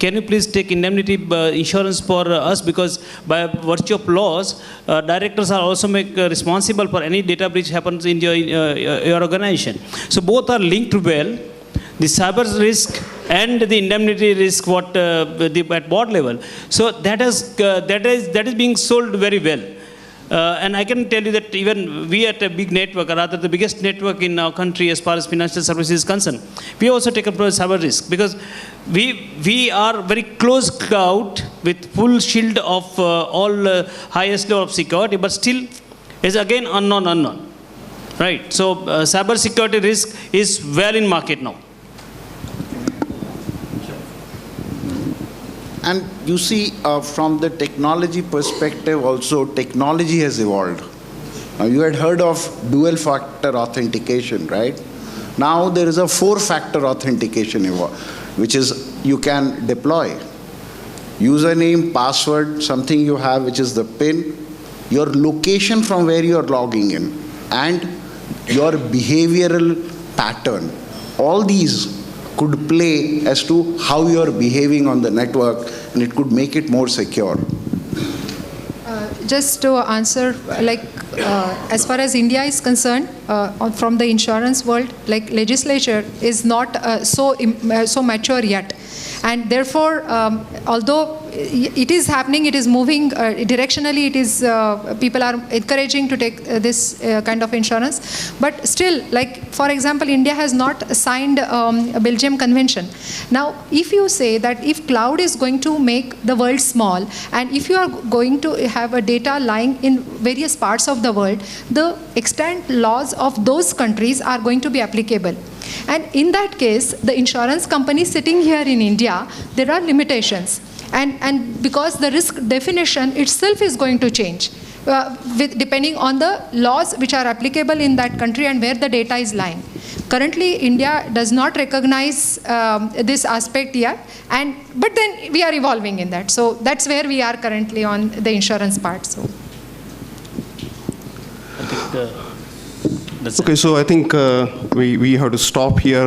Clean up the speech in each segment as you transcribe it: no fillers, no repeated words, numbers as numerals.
can you please take indemnity insurance for us, because by virtue of laws, directors are also responsible for any data breach happens in your organization. So both are linked well. The cyber risk and the indemnity risk at board level. So that is being sold very well. And I can tell you that even we at a big network, or rather the biggest network in our country as far as financial services is concerned, we also take up cyber risk, because we are very close out with full shield of all highest level of security, but still is again unknown. Right? So cyber security risk is well in market now. And you see, from the technology perspective also, technology has evolved. Now, you had heard of dual-factor authentication, right? Now there is a 4-factor authentication, which is you can deploy. Username, password, something you have, which is the PIN, your location from where you are logging in, and your behavioral pattern. All these could play as to how you are behaving on the network, and it could make it more secure. Just to answer, as far as India is concerned, from the insurance world, legislature is not so mature yet. And therefore, although it is happening, it is moving directionally, it is people are encouraging to take this kind of insurance. But still, for example, India has not signed a Belgium Convention. Now, if you say that if cloud is going to make the world small, and if you are going to have a data lying in various parts of the world, the extant laws of those countries are going to be applicable. And in that case, the insurance company sitting here in India, there are limitations. And because the risk definition itself is going to change, depending on the laws which are applicable in that country and where the data is lying. Currently, India does not recognize this aspect yet, but then we are evolving in that. So that's where we are currently on the insurance part. So. Okay, so I think we have to stop here,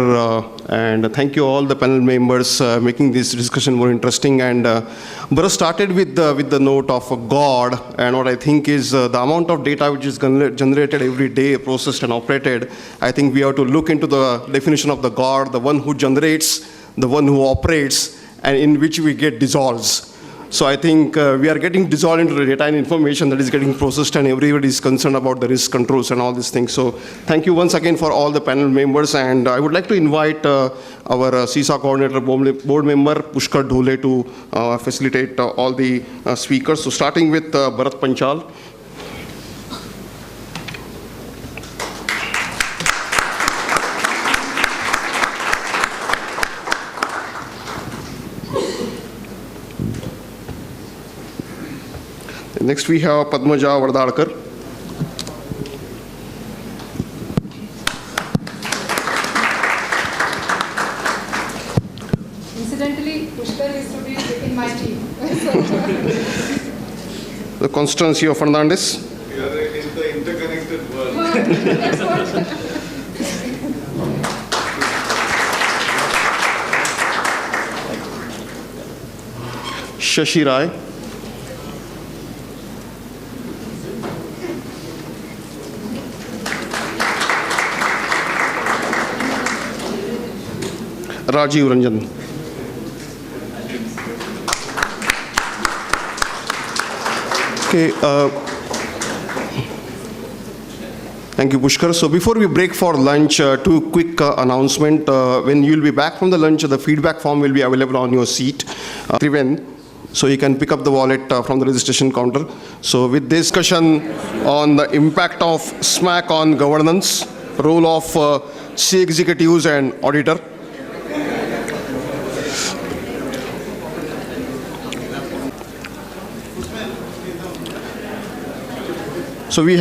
and thank you all the panel members making this discussion more interesting. And Bharat started with the note of God, and what I think is the amount of data which is generated every day, processed and operated. I think we have to look into the definition of the God, the one who generates, the one who operates, and in which we get dissolves. So I think we are getting dissolved into the data and information that is getting processed, and everybody is concerned about the risk controls and all these things. So thank you once again for all the panel members, and I would like to invite our CISA coordinator board member Pushkar Dhole to facilitate all the speakers. So starting with Bharat Panchal. Next we have Padmaja Vardadkar. Incidentally, Pushkar is to be in my team. The Constancio Fernandez. We are in the interconnected world. That's what. Shashi Rai. Rajiv Ranjan. Okay. Thank you, Pushkar. So before we break for lunch, two quick announcement. When you'll be back from the lunch, the feedback form will be available on your seat. So you can pick up the wallet from the registration counter. So with this discussion on the impact of SMAC on governance, role of C executives and auditor. So we